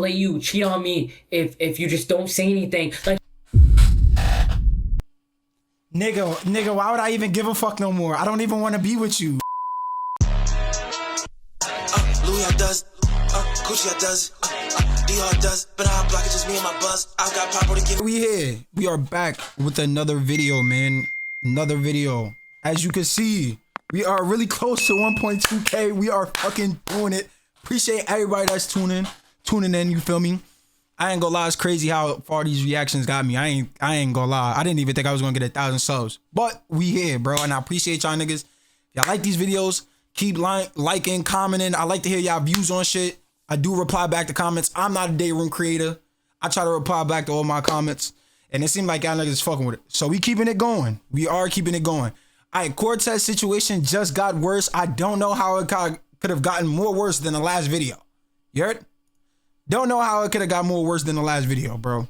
let you cheat on me if you just don't say anything. Like, nigga, why would I even give a fuck no more? I don't even want to be with you. Louis does, Gucci does, Dior does, but I block it, just me and my buzz. I got pop to give. We here. We are back with another video, man. Another video. As you can see, we are really close to 1.2K. We are fucking doing it. Appreciate everybody that's tuning in, you feel me? I ain't gonna lie, it's crazy how far these reactions got me. I ain't gonna lie. I didn't even think I was gonna get 1,000 subs. But we here, bro, and I appreciate y'all niggas. If y'all like these videos, keep liking, commenting. I like to hear y'all views on shit. I do reply back to comments. I'm not a day room creator. I try to reply back to all my comments. And it seemed like y'all niggas fucking with it. So we keeping it going. We are keeping it going. All right, Kvrtez situation just got worse. I don't know how it could have gotten more worse than the last video. You heard? Don't know how it could have got more worse than the last video, bro.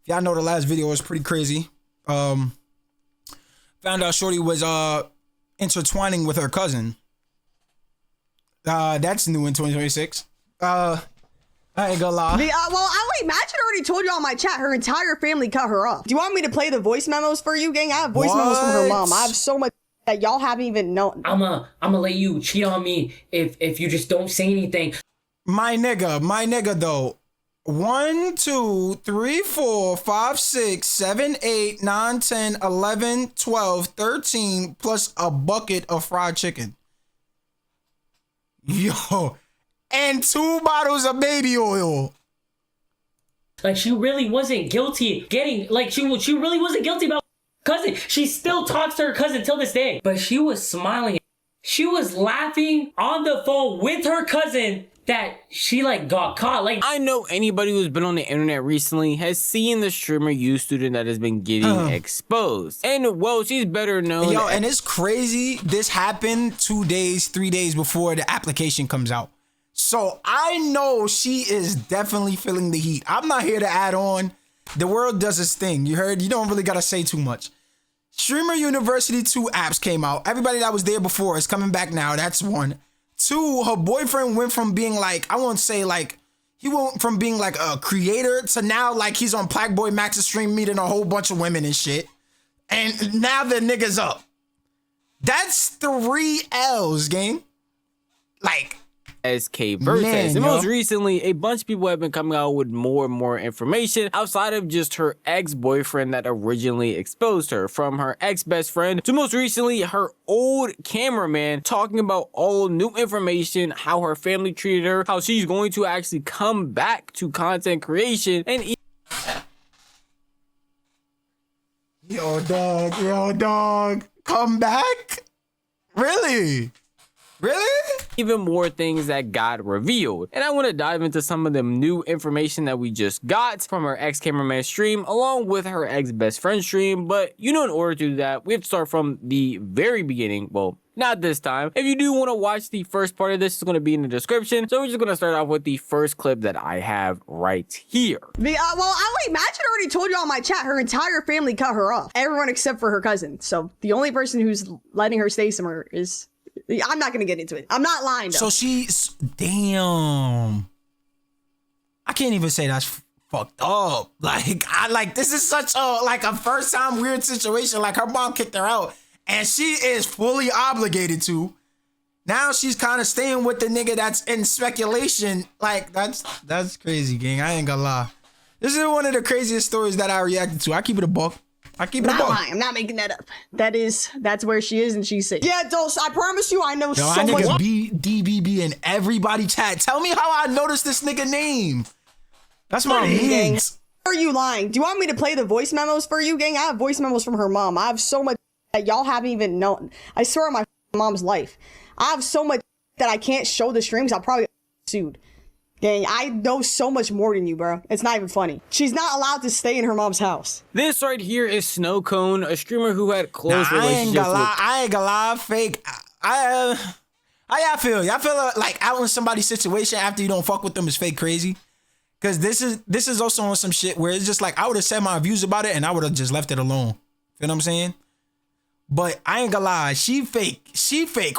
Y'all know the last video was pretty crazy. Found out Shorty was intertwining with her cousin. That's new in 2026. I ain't gonna lie. Imagine already told you on my chat, her entire family cut her off. Do you want me to play the voice memos for you, gang? I have voice memos from her mom. I have so much that y'all haven't even known. I'ma let you cheat on me if you just don't say anything. My nigga though. 1, 2, 3, 4, 5, 6, 7, 8, 9, 10, 11, 12, 13, plus a bucket of fried chicken. Yo, and 2 bottles of baby oil. Like, she really wasn't guilty she really wasn't guilty about cousin. She still talks to her cousin till this day. But she was smiling. She was laughing on the phone with her cousin that she like got caught. Like, I know anybody who's been on the internet recently has seen the streamer U student that has been getting exposed. And well, she's better known. Yo, and it's crazy. This happened 2 days, 3 days before the application comes out. So I know she is definitely feeling the heat. I'm not here to add on. The world does its thing. You heard? You don't really gotta say too much. Streamer University 2 apps came out. Everybody that was there before is coming back now. That's 1. 2, her boyfriend went from being like, I won't say like, he went from being like a creator to now like he's on Blackboy Max's stream meeting a whole bunch of women and shit. And now the nigga's up. That's 3 L's, gang. Like, as Kvrtez. And most recently, a bunch of people have been coming out with more and more information outside of just her ex-boyfriend that originally exposed her, from her ex-best friend to most recently her old cameraman, talking about all new information, how her family treated her, how she's going to actually come back to content creation, and yo dog, come back? Really? even more things that got revealed. And I want to dive into some of the new information that we just got from her ex-cameraman stream along with her ex-best friend stream. But in order to do that, we have to start from the very beginning. Well, not this time. If you do want to watch the first part of this, it's going to be in the description. So we're just going to start off with the first clip that I have right here. Imagine already told you on my chat, her entire family cut her off. Everyone except for her cousin. So the only person who's letting her stay somewhere is... I'm not gonna get into it. I'm not lying though. So she's... Damn. I can't even say that's fucked up. Like, this is such a first time weird situation. Like, her mom kicked her out and she is fully obligated to. Now she's kind of staying with the nigga that's in speculation. Like, that's crazy, gang. I ain't gonna lie. This is one of the craziest stories that I reacted to. I keep it a buck. I'm not making that up. That's where she is and she's safe. Yeah, Dose, I promise you I know so I much. DBB in everybody chat. Tell me how I noticed this nigga name. That's my gang. means. Are you lying? Do you want me to play the voice memos for you, gang? I have voice memos from her mom. I have so much that y'all haven't even known. I swear on my mom's life. I have so much that I can't show the streams. I'll probably get sued. Gang, I know so much more than you, bro. It's not even funny. She's not allowed to stay in her mom's house. This right here is Snow Cone, a streamer who had close relationships with... I ain't gonna lie, fake. How y'all feel? Y'all feel like out in somebody's situation after you don't fuck with them is fake crazy? Because this is also on some shit where it's just like, I would have said my views about it and I would have just left it alone. You know what I'm saying? But I ain't gonna lie, she fake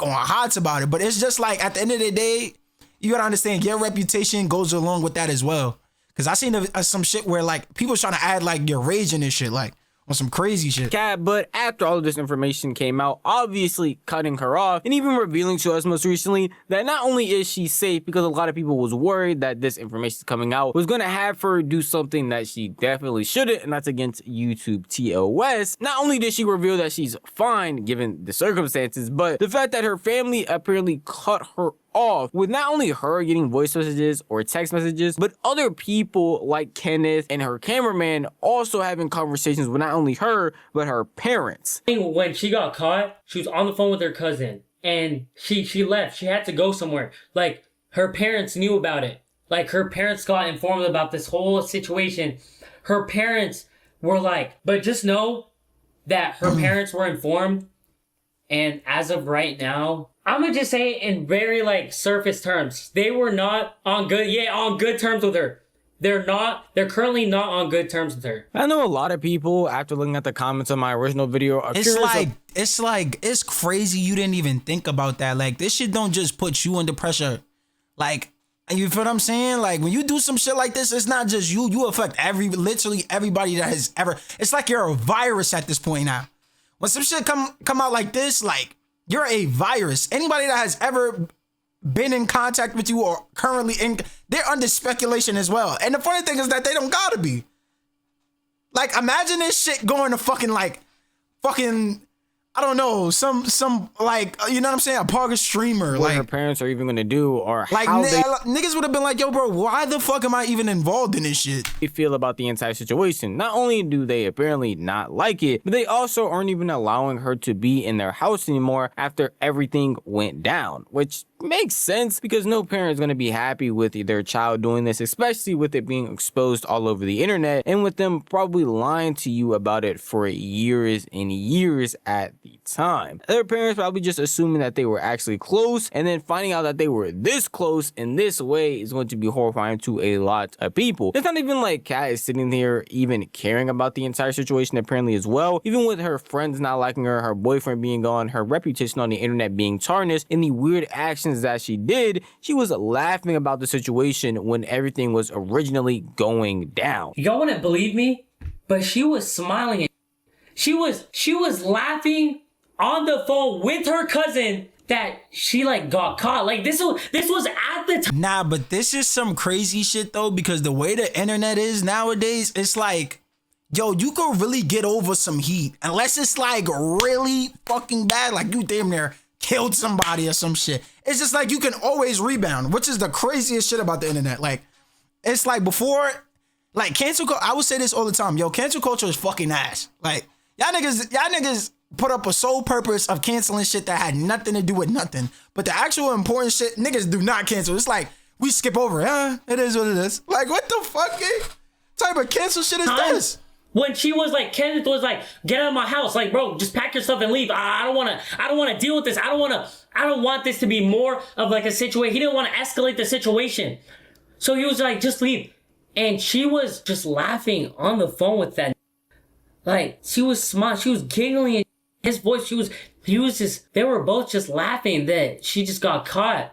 on her hearts about it. But it's just like, at the end of the day, you gotta understand, your reputation goes along with that as well. Cause I seen some shit where like people trying to add like your rage in this shit, like on some crazy shit. Cat, but after all of this information came out, obviously cutting her off and even revealing to us most recently that not only is she safe, because a lot of people was worried that this information coming out was gonna have her do something that she definitely shouldn't, and that's against YouTube TOS. Not only did she reveal that she's fine given the circumstances, but the fact that her family apparently cut her off with not only her getting voice messages or text messages, but other people like Kenneth and her cameraman also having conversations with not only her, but her parents. When she got caught, she was on the phone with her cousin and she left. She had to go somewhere. Like, her parents knew about it. Like, her parents got informed about this whole situation. Her parents were like, but just know that her parents were informed. And as of right now, I'm gonna just say it in very like surface terms, they were not on good terms with her. They're currently not on good terms with her. I know a lot of people, after looking at the comments on my original video, are it's crazy you didn't even think about that. Like, this shit don't just put you under pressure. Like, you feel what I'm saying? Like, when you do some shit like this, it's not just you affect literally everybody that has ever. It's like you're a virus at this point now. When some shit come out like this, like, you're a virus. Anybody that has ever been in contact with you or currently they're under speculation as well. And the funny thing is that they don't gotta be. Like, imagine this shit going to fucking I don't know, some like, you know what I'm saying, a Parker streamer. What like her parents are even gonna do, or like how niggas would have been like, yo, bro, why the fuck am I even involved in this shit? they feel about the entire situation. Not only do they apparently not like it, but they also aren't even allowing her to be in their house anymore after everything went down, which makes sense because no parent is going to be happy with their child doing this, especially with it being exposed all over the internet and with them probably lying to you about it for years and years at the time. Their parents probably just assuming that they were actually close, and then finding out that they were this close in this way is going to be horrifying to a lot of people. It's not even like Kat is sitting there even caring about the entire situation apparently as well. Even with her friends not liking her, her boyfriend being gone, her reputation on the internet being tarnished, and the weird actions that she did, she was laughing about the situation when everything was originally going down. Y'all wouldn't believe me, but she was smiling. She was laughing on the phone with her cousin that she like got caught. Like, this was at the time. Nah, but this is some crazy shit though, because the way the internet is nowadays, it's like, yo, you could really get over some heat unless it's like really fucking bad, like you damn near killed somebody or some shit. It's just like you can always rebound, which is the craziest shit about the internet. Like, it's like before, like cancel culture, I would say this all the time, yo, cancel culture is fucking ass. Like, y'all niggas put up a sole purpose of canceling shit that had nothing to do with nothing. But the actual important shit, niggas do not cancel. It's like, we skip over it. It is what it is. Like, what the fuck, type of cancel shit is this? When she was like, Kenneth was like, get out of my house. Like, bro, just pack yourself and leave. I don't want to deal with this. I don't want this to be more of like a situation. He didn't want to escalate the situation. So he was like, just leave. And she was just laughing on the phone with that. Like, she was smiling. She was giggling. His voice, they were both just laughing that she just got caught.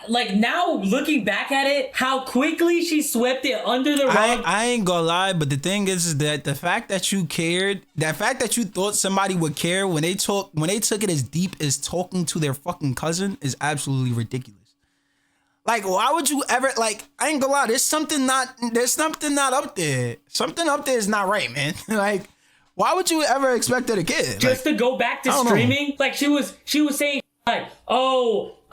Like, now looking back at it, how quickly she swept it under the rug. I ain't gonna lie, but the thing is that the fact that you cared, that fact that you thought somebody would care when they took it as deep as talking to their fucking cousin is absolutely ridiculous. Like, why would you ever, like, I ain't gonna lie, there's something not up there. Something up there is not right, man. Like, why would you ever expect her to care? Just to go back to streaming? Like, she was saying, like,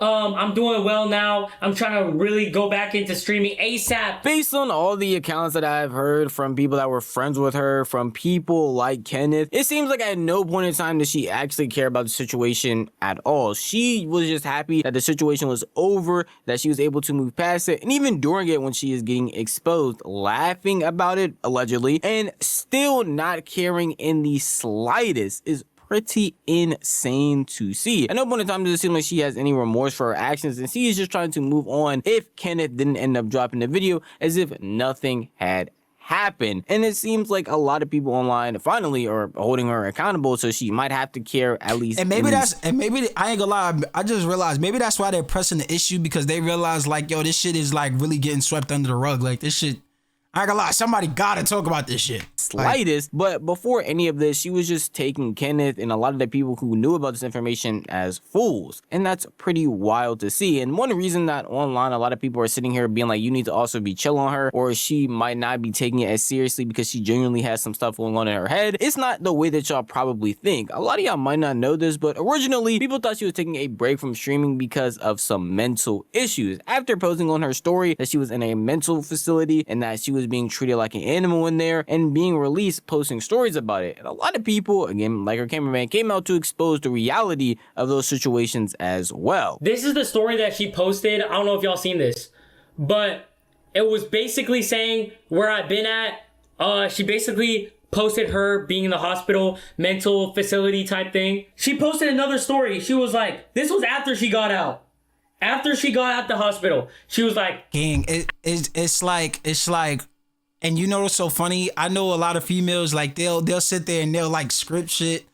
I'm doing well now. I'm trying to really go back into streaming ASAP. Based on all the accounts that I've heard from people that were friends with her, from people like Kenneth, it seems like at no point in time did she actually care about the situation at all. She was just happy that the situation was over, that she was able to move past it, and even during it when she is getting exposed, laughing about it, allegedly, and still not caring in the slightest is pretty insane to see. At no point in time does it seem like she has any remorse for her actions, and she is just trying to move on if Kenneth didn't end up dropping the video as if nothing had happened. And it seems like a lot of people online finally are holding her accountable, so she might have to care at least. And maybe I ain't gonna lie, I just realized maybe that's why they're pressing the issue, because they realize like, yo, this shit is like really getting swept under the rug. Like this shit, I ain't gonna lie, somebody gotta talk about this shit. Slightest, but before any of this, she was just taking Kenneth and a lot of the people who knew about this information as fools. And that's pretty wild to see. And one reason that online a lot of people are sitting here being like, you need to also be chill on her, or she might not be taking it as seriously because she genuinely has some stuff going on in her head. It's not the way that y'all probably think. A lot of y'all might not know this, but originally people thought she was taking a break from streaming because of some mental issues. After posting on her story that she was in a mental facility and that she was being treated like an animal in there and being released, posting stories about it. And a lot of people, again, like her cameraman, came out to expose the reality of those situations as well. This is the story that she posted. I don't know if y'all seen this, but it was basically saying where I've been at. She basically posted her being in the hospital, mental facility type thing. She posted another story. She was like, this was after she got out. After she got out the hospital, she was like, King, it's like, and you know what's so funny? I know a lot of females, like they'll sit there and they'll like script shit,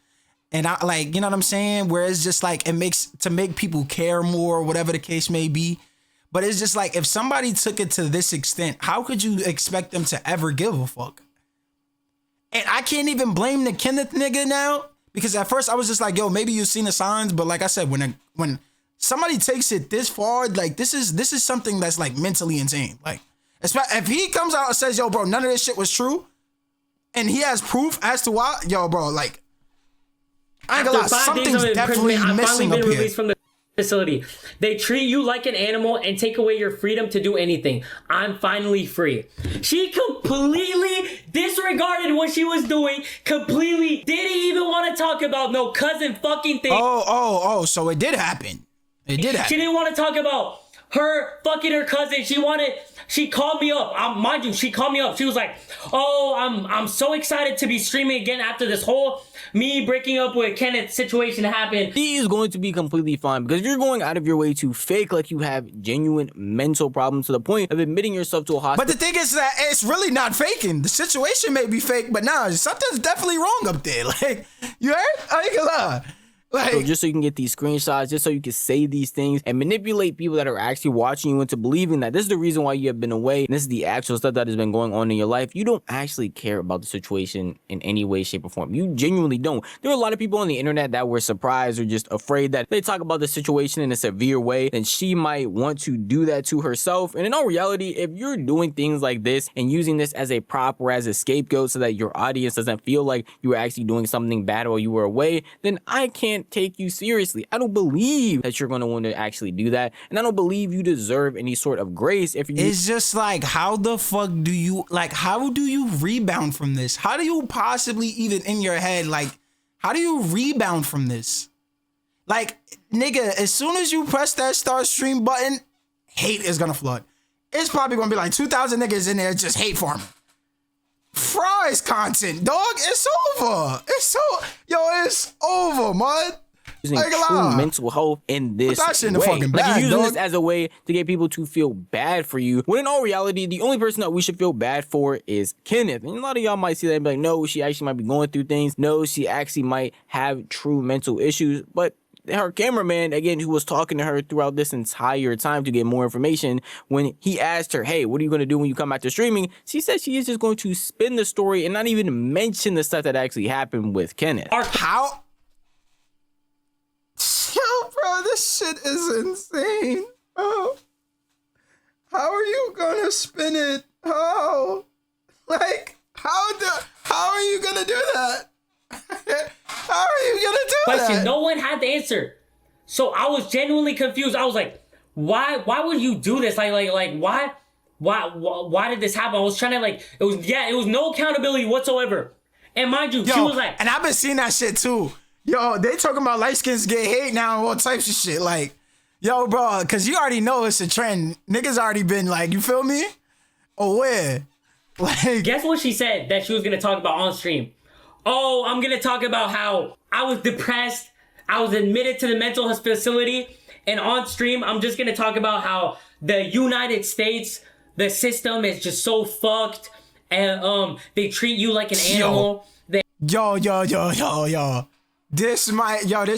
and I like, you know what I'm saying? Where it's just like, it makes to make people care more, whatever the case may be. But it's just like, if somebody took it to this extent, how could you expect them to ever give a fuck? And I can't even blame the Kenneth nigga now, because at first I was just like, yo, maybe you've seen the signs, but like I said, when somebody takes it this far, like this is something that's like mentally insane. Like, if he comes out and says, yo, bro, none of this shit was true, and he has proof as to why, yo, bro, like, I ain't gonna lie, something's definitely missing up here. Released from the facility. They treat you like an animal and take away your freedom to do anything. I'm finally free. She completely disregarded what she was doing, completely didn't even want to talk about no cousin fucking thing. Oh, so it did happen. It did happen. She didn't want to talk about her fucking her cousin. She called me up. Mind you, she called me up. She was like, oh, I'm so excited to be streaming again after this whole me breaking up with Kenneth situation happened. He is going to be completely fine, because if you're going out of your way to fake like you have genuine mental problems to the point of admitting yourself to a hospital. But the thing is that it's really not faking. The situation may be fake, but nah, something's definitely wrong up there. Like, you heard? I ain't gonna lie. So just so you can get these screenshots, just so you can say these things and manipulate people that are actually watching you into believing that this is the reason why you have been away, and this is the actual stuff that has been going on in your life. You don't actually care about the situation in any way, shape, or form. You genuinely don't. There are a lot of people on the internet that were surprised or just afraid that they talk about the situation in a severe way, and she might want to do that to herself. And in all reality, if you're doing things like this and using this as a prop or as a scapegoat so that your audience doesn't feel like you were actually doing something bad while you were away, then I can't take you seriously. I don't believe that you're going to want to actually do that, and I don't believe you deserve any sort of grace if you. It's just like, how the fuck do you, like, how do you rebound from this? How do you possibly even in your head, like, how do you rebound from this? Like, nigga, as soon as you press that start stream button, hate is gonna flood. It's probably gonna be like 2,000 niggas in there just hate farming. Fries content, dog. It's over. It's over, man. Using true mental health in this way. Like, you're using this as a way to get people to feel bad for you, when in all reality, the only person that we should feel bad for is Kenneth. And a lot of y'all might see that and be like, no, she actually might be going through things. No, she actually might have true mental issues. But her cameraman, again, who was talking to her throughout this entire time to get more information, when he asked her, hey, what are you going to do when you come back to streaming? She said she is just going to spin the story and not even mention the stuff that actually happened with Kenneth. How? Yo, bro, this shit is insane. Oh, how are you gonna spin it? Oh, like, how are you gonna do that? How are you gonna do Question, that? no one had the answer. So I was genuinely confused. I was like, why would you do this? Like why did this happen? I was trying to, like, it was no accountability whatsoever. And mind you, she was like, and I've been seeing that shit too. Yo, they talking about light skins get hate now and all types of shit. Like, yo, bro, cause you already know it's a trend. Niggas already been like, you feel me? Aware. Like, guess what she said that she was gonna talk about on stream? Oh, I'm gonna talk about how I was depressed. I was admitted to the mental facility, and on stream, I'm just gonna talk about how the United States, the system is just so fucked, and they treat you like an animal. Yo. This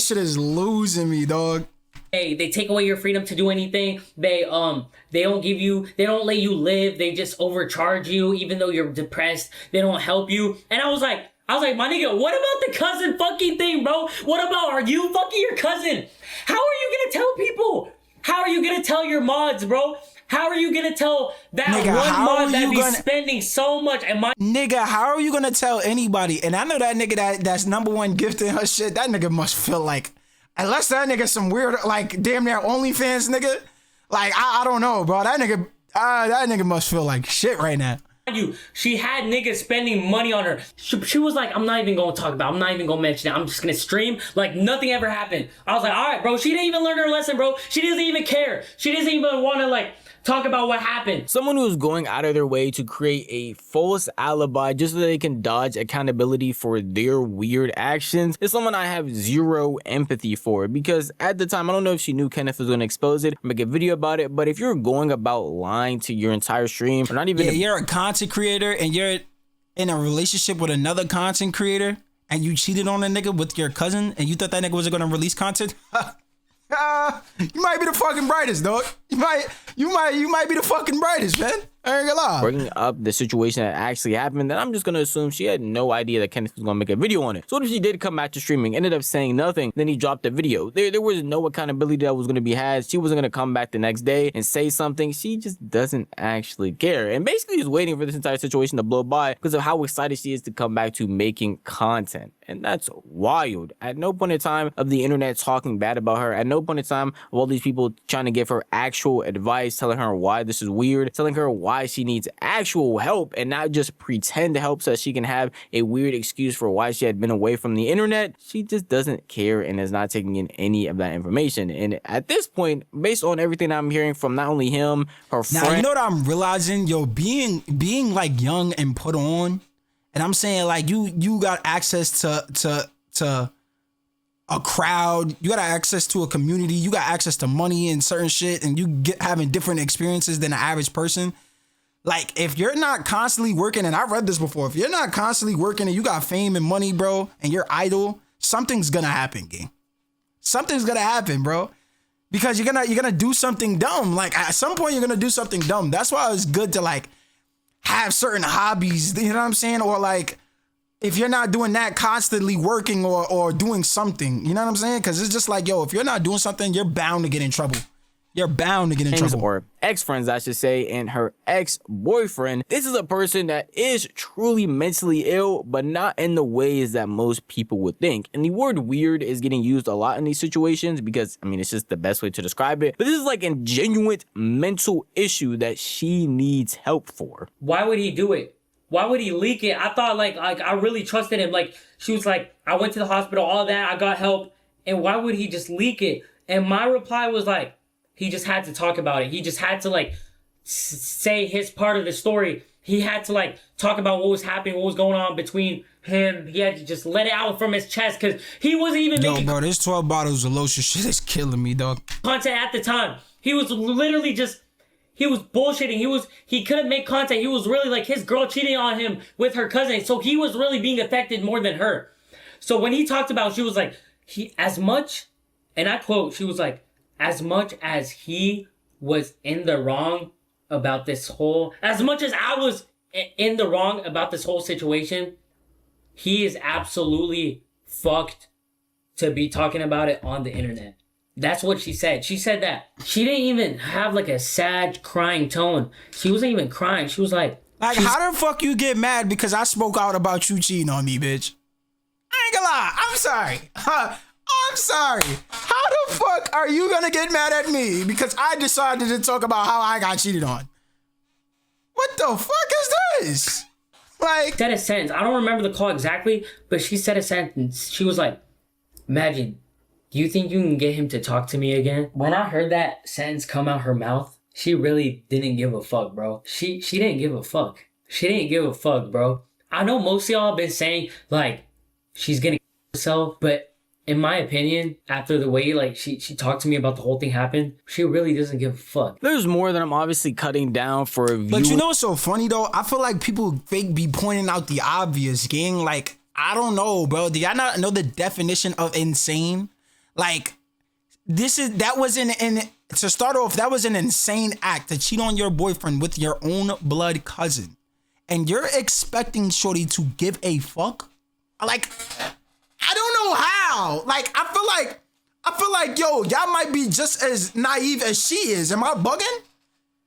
shit is losing me, dog. They take away your freedom to do anything. They don't let you live. They just overcharge you even though you're depressed. They don't help you. And I was like, my nigga, what about the cousin fucking thing, bro? What about, are you fucking your cousin? How are you gonna tell people? How are you gonna tell your mods, bro? How are you gonna tell that nigga, one mod that be spending so much? And nigga, how are you gonna tell anybody? And I know that nigga that's #1 gifting her shit. That nigga must feel like, unless that nigga some weird, like, damn near OnlyFans nigga. Like, I don't know, bro. That nigga must feel like shit right now. She had niggas spending money on her. She was like, I'm not even gonna talk about it. I'm not even gonna mention it. I'm just gonna stream like nothing ever happened. I was like, all right, bro. She didn't even learn her lesson, bro. She doesn't even care. She doesn't even want to like talk about what happened. Someone who's going out of their way to create a false alibi just so they can dodge accountability for their weird actions is someone I have zero empathy for, because at the time, I don't know if she knew Kenneth was going to expose it, make a video about it, but if you're going about lying to your entire stream, or not even... Yeah, you're a content creator and you're in a relationship with another content creator and you cheated on a nigga with your cousin and you thought that nigga wasn't going to release content? You might be the fucking brightest, dog. You might be the fucking brightest, man. I ain't gonna lie. Bringing up the situation that actually happened, then I'm just gonna assume she had no idea that Kenneth was gonna make a video on it. So what if she did come back to streaming, ended up saying nothing, then he dropped the video? There was no accountability that was gonna be had. She wasn't gonna come back the next day and say something. She just doesn't actually care. And basically is waiting for this entire situation to blow by because of how excited she is to come back to making content. And that's wild. At no point in time of the internet talking bad about her, at no point in time of all these people trying to give her actual advice, telling her why this is weird, telling her why she needs actual help and not just pretend to help so that she can have a weird excuse for why she had been away from the internet. She just doesn't care and is not taking in any of that information. And at this point, based on everything I'm hearing from not only him, her friend... Now, you know what I'm realizing? Yo, being like young and put on, and I'm saying like you got access to a crowd, you got access to a community, you got access to money and certain shit, and you get having different experiences than the average person. Like, if you're not constantly working, and I've read this before, if you're not constantly working and you got fame and money, bro, and you're idle, something's gonna happen, gang. Something's gonna happen, bro. Because you're gonna do something dumb. Like, at some point, you're gonna do something dumb. That's why it's good to, like, have certain hobbies, you know what I'm saying? Or, like, if you're not doing that, constantly working or doing something, you know what I'm saying? Because it's just like, yo, if you're not doing something, you're bound to get in trouble. You're bound to get in trouble. Or ex-friends, I should say, and her ex-boyfriend. This is a person that is truly mentally ill, but not in the ways that most people would think. And the word weird is getting used a lot in these situations because, I mean, it's just the best way to describe it. But this is like a genuine mental issue that she needs help for. Why would he do it? Why would he leak it? I thought like I really trusted him. Like, she was like, I went to the hospital, all that, I got help. And why would he just leak it? And my reply was like, he just had to talk about it. He just had to like say his part of the story. He had to like talk about what was happening, what was going on between him. He had to just let it out from his chest because he wasn't even making... Yo, bro, this 12 bottles of lotion shit is killing me, dog. ...content at the time. He was literally just... He was bullshitting. He couldn't make content. He was really like his girl cheating on him with her cousin. So he was really being affected more than her. So when he talked about, she was like, as much, and I quote, she was like, as much as he was in the wrong about this whole, as much as I was in the wrong about this whole situation, he is absolutely fucked to be talking about it on the internet. That's what she said. She said that. She didn't even have like a sad crying tone. She wasn't even crying. She was like... how the fuck you get mad because I spoke out about you cheating on me, bitch? I ain't gonna lie. I'm sorry. I'm sorry. How the fuck are you gonna get mad at me because I decided to talk about how I got cheated on? What the fuck is this? Like... Said a sentence. I don't remember the call exactly, but she said a sentence. She was like, imagine... Do you think you can get him to talk to me again? When I heard that sentence come out her mouth, she really didn't give a fuck, bro. She didn't give a fuck. She didn't give a fuck, bro. I know most of y'all have been saying, like, she's gonna kill herself, but In my opinion, after the way like she talked to me about the whole thing happened, she really doesn't give a fuck. There's more that I'm obviously cutting down for a view. But you know what's so funny though? I feel like people fake be pointing out the obvious, gang. Like, I don't know, bro. Do y'all not know the definition of insane? Like, that was to start off, that was an insane act to cheat on your boyfriend with your own blood cousin. And you're expecting shorty to give a fuck? Like, I don't know how. Like, I feel like, yo, y'all might be just as naive as she is. Am I bugging?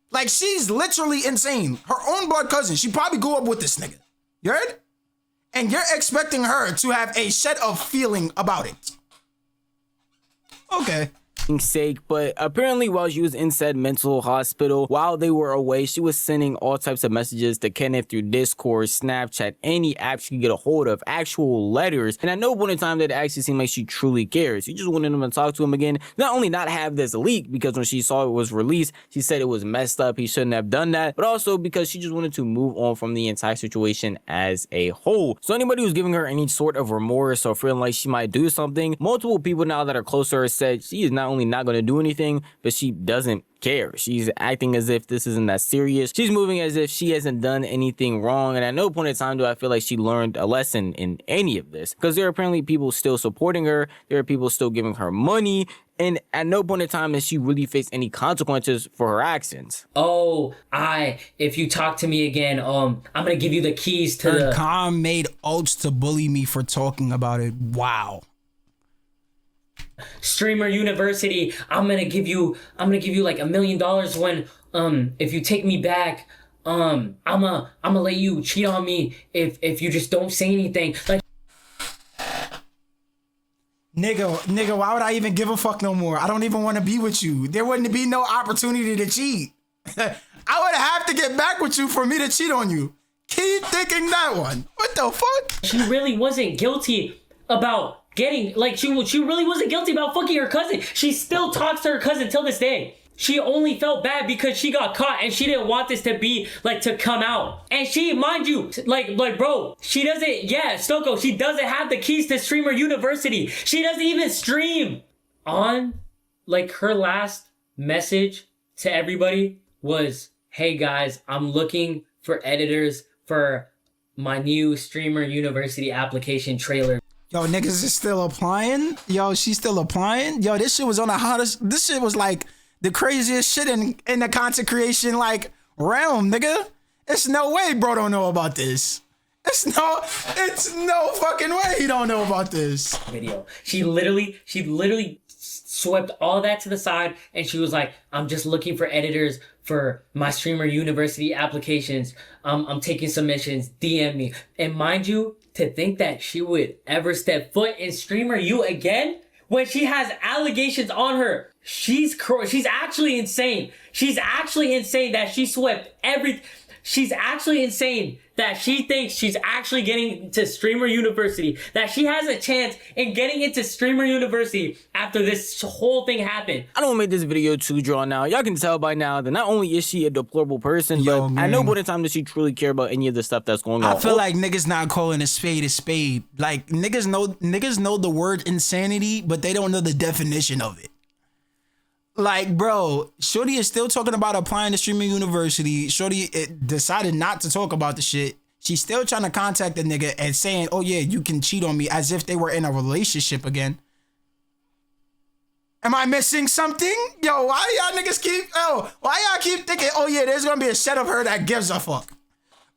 Like, she's literally insane. Her own blood cousin. She probably grew up with this nigga. You heard? And you're expecting her to have a shed of feeling about it. Okay. Sake, but apparently while she was in said mental hospital, while they were away, she was sending all types of messages to Kenneth through Discord, Snapchat, any app she could get a hold of, actual letters, and at no point in time did it actually seem like she truly cares. She just wanted him to talk to him again, not only not have this leak, because when she saw it was released, she said it was messed up, he shouldn't have done that, but also because she just wanted to move on from the entire situation as a whole. So anybody who's giving her any sort of remorse or feeling like she might do something, multiple people now that are close to her said she is not only not going to do anything, but she doesn't care. She's acting as if this isn't that serious. She's moving as if she hasn't done anything wrong, and at no point in time do I feel like she learned a lesson in any of this, because there are apparently people still supporting her, there are people still giving her money, and at no point in time has she really faced any consequences for her actions. Oh, if you talk to me again, I'm gonna give you the keys to Her calm made oats to bully me for talking about it. Wow. Streamer University. I'm gonna give you like $1 million when if you take me back, I'ma let you cheat on me if you just don't say anything. Like, nigga, why would I even give a fuck no more? I don't even want to be with you. There wouldn't be no opportunity to cheat. I would have to get back with you for me to cheat on you. Keep thinking that one. What the fuck? she really wasn't guilty about getting, like, she really wasn't guilty about fucking her cousin. She still talks to her cousin till this day. She only felt bad because she got caught and she didn't want this to be, like, to come out. And she, mind you, like, bro, she doesn't, yeah, Stoko, she doesn't have the keys to Streamer University. She doesn't even stream. Like, her last message to everybody was, hey guys, I'm looking for editors for my new Streamer University application trailer. Yo, niggas is still applying? Yo, she's still applying? Yo, this shit was on the hottest, this shit was like the craziest shit in the content creation, like, realm, nigga. It's no way bro don't know about this. It's no fucking way he don't know about this. Video. She literally swept all that to the side and she was like, I'm just looking for editors for my Streamer University applications. I'm taking submissions, DM me. And mind you, to think that she would ever step foot in Streamer U again when she has allegations on her. She's actually insane. She's actually insane that she swept everything. She's actually insane that she thinks she's actually getting to Streamer University, that she has a chance in getting into Streamer University after this whole thing happened. I don't want to make this video too drawn out. Y'all can tell by now that not only is she a deplorable person, Yo, but man, at no point in time does she truly care about any of the stuff that's going on. I feel like niggas not calling a spade a spade. Like, niggas know the word insanity, but they don't know the definition of it. Like, bro, Shorty is still talking about applying to Streaming University. Shorty decided not to talk about the shit. She's still trying to contact the nigga and saying, oh yeah, you can cheat on me, as if they were in a relationship again. Am I missing something? Yo, why y'all keep thinking, oh yeah, there's gonna be a set of her that gives a fuck?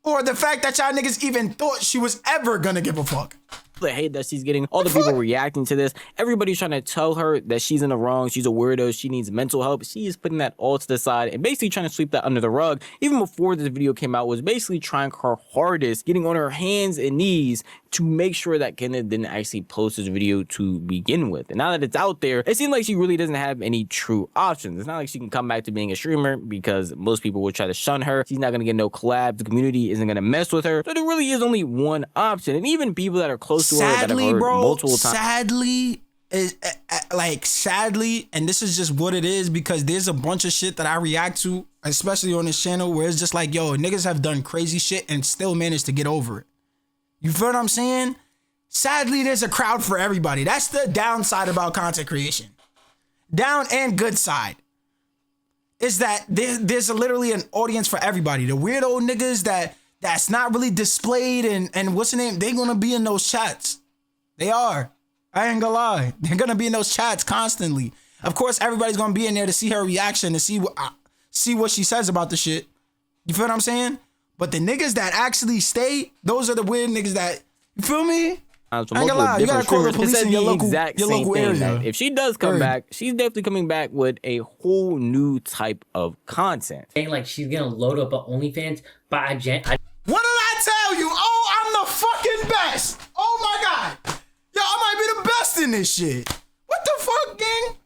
Or the fact that y'all niggas even thought she was ever gonna give a fuck. The hate that she's getting, all the people reacting to this, everybody's trying to tell her that she's in the wrong, she's a weirdo, she needs mental help. She is putting that all to the side and basically trying to sweep that under the rug. Even before this video came out, was basically trying her hardest, getting on her hands and knees to make sure that Kenneth didn't actually post this video to begin with. And now that it's out there, it seems like she really doesn't have any true options. It's not like she can come back to being a streamer, because most people will try to shun her. She's not going to get no collabs. The community isn't going to mess with her. So there really is only one option. And even people that are close to her that have heard multiple times. Sadly, and this is just what it is, because there's a bunch of shit that I react to, especially on this channel, where it's just like, yo, niggas have done crazy shit and still managed to get over it. You feel what I'm saying? Sadly, there's a crowd for everybody. That's the downside about content creation. Down and good side is that there's literally an audience for everybody. The weirdo niggas that's not really displayed and what's the name? They gonna be in those chats. They are. I ain't gonna lie. They're gonna be in those chats constantly. Of course, everybody's gonna be in there to see her reaction, to see what she says about the shit. You feel what I'm saying? But the niggas that actually stay, those are the weird niggas that, you feel me? I ain't gonna lie. You gotta call the police in your local area. If she does come back, she's definitely coming back with a whole new type of content. Saying like she's gonna load up an OnlyFans, but what did I tell you? Oh, I'm the fucking best. Oh my God. Yo, I might be the best in this shit. What the fuck, gang?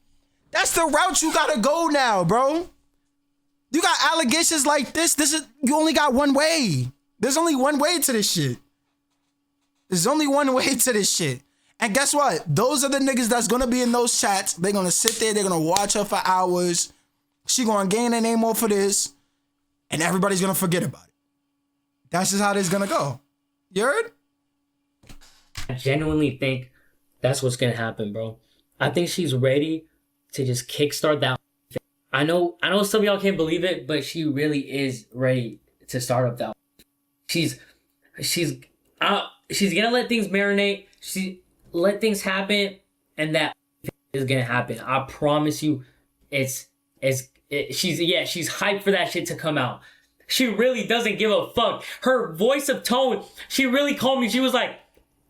That's the route you gotta go now, bro. You got allegations like this. You only got one way. There's only one way to this shit. There's only one way to this shit. And guess what? Those are the niggas that's gonna be in those chats. They're gonna sit there, they're gonna watch her for hours. She gonna gain her name off of this. And everybody's gonna forget about it. That's just how this is gonna go. You heard? I genuinely think that's what's gonna happen, bro. I think she's ready to just kickstart that. I know some of y'all can't believe it, but she really is ready to start up that. She's gonna let things marinate. She let things happen, and that is gonna happen. I promise you. She's hyped for that shit to come out. She really doesn't give a fuck. Her voice of tone. She really called me. She was like,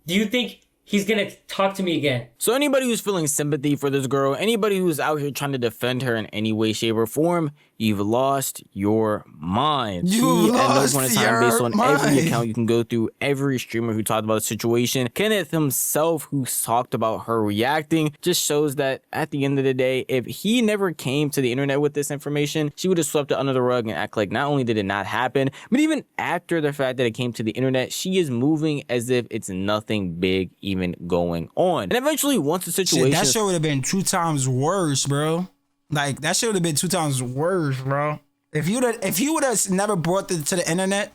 "Do you think he's gonna talk to me again?" So anybody who's feeling sympathy for this girl, anybody who's out here trying to defend her in any way, shape, or form, you've lost your mind. You lost Based your on mind. every account, you can go through every streamer who talked about the situation. Kenneth himself, who talked about her reacting, just shows that at the end of the day, if he never came to the internet with this information, she would have swept it under the rug and act like not only did it not happen, but even after the fact that it came to the internet, she is moving as if it's nothing big even going on. And eventually, once the situation... Shit, that shit would have been 2 times worse, bro. Like, that shit would have been 2 times worse, bro. If you would have never brought it to the internet,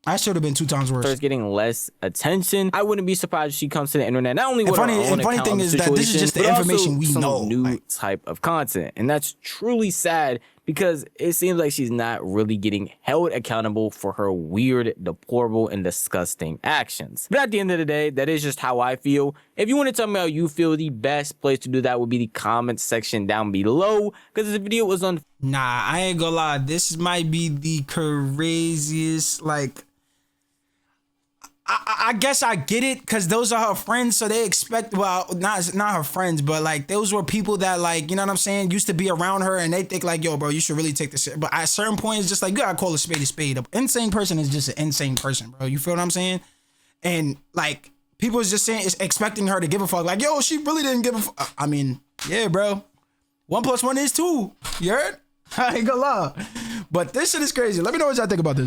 that should have been 2 times worse. Starts getting less attention. I wouldn't be surprised if she comes to the internet. Not only with funny thing is that this is just the information we know. New type of content, and that's truly sad because it seems like she's not really getting held accountable for her weird, deplorable, and disgusting actions. But at the end of the day, that is just how I feel. If you want to tell me how you feel, the best place to do that would be the comment section down below, because this video was on. Nah, I ain't gonna lie. This might be the craziest, like. I guess I get it, because those are her friends, so they expect, well, not her friends, but like those were people that, like, you know what I'm saying, used to be around her, and they think like, yo, bro, you should really take this. But at a certain point, it's just like, you gotta call a spade a spade. An insane person is just an insane person, bro. You feel what I'm saying? And like, people is just saying, is expecting her to give a fuck. Like, yo, she really didn't give a fuck. I mean, yeah, bro. 1 + 1 is 2. You heard? I ain't gonna lie. But this shit is crazy. Let me know what y'all think about this.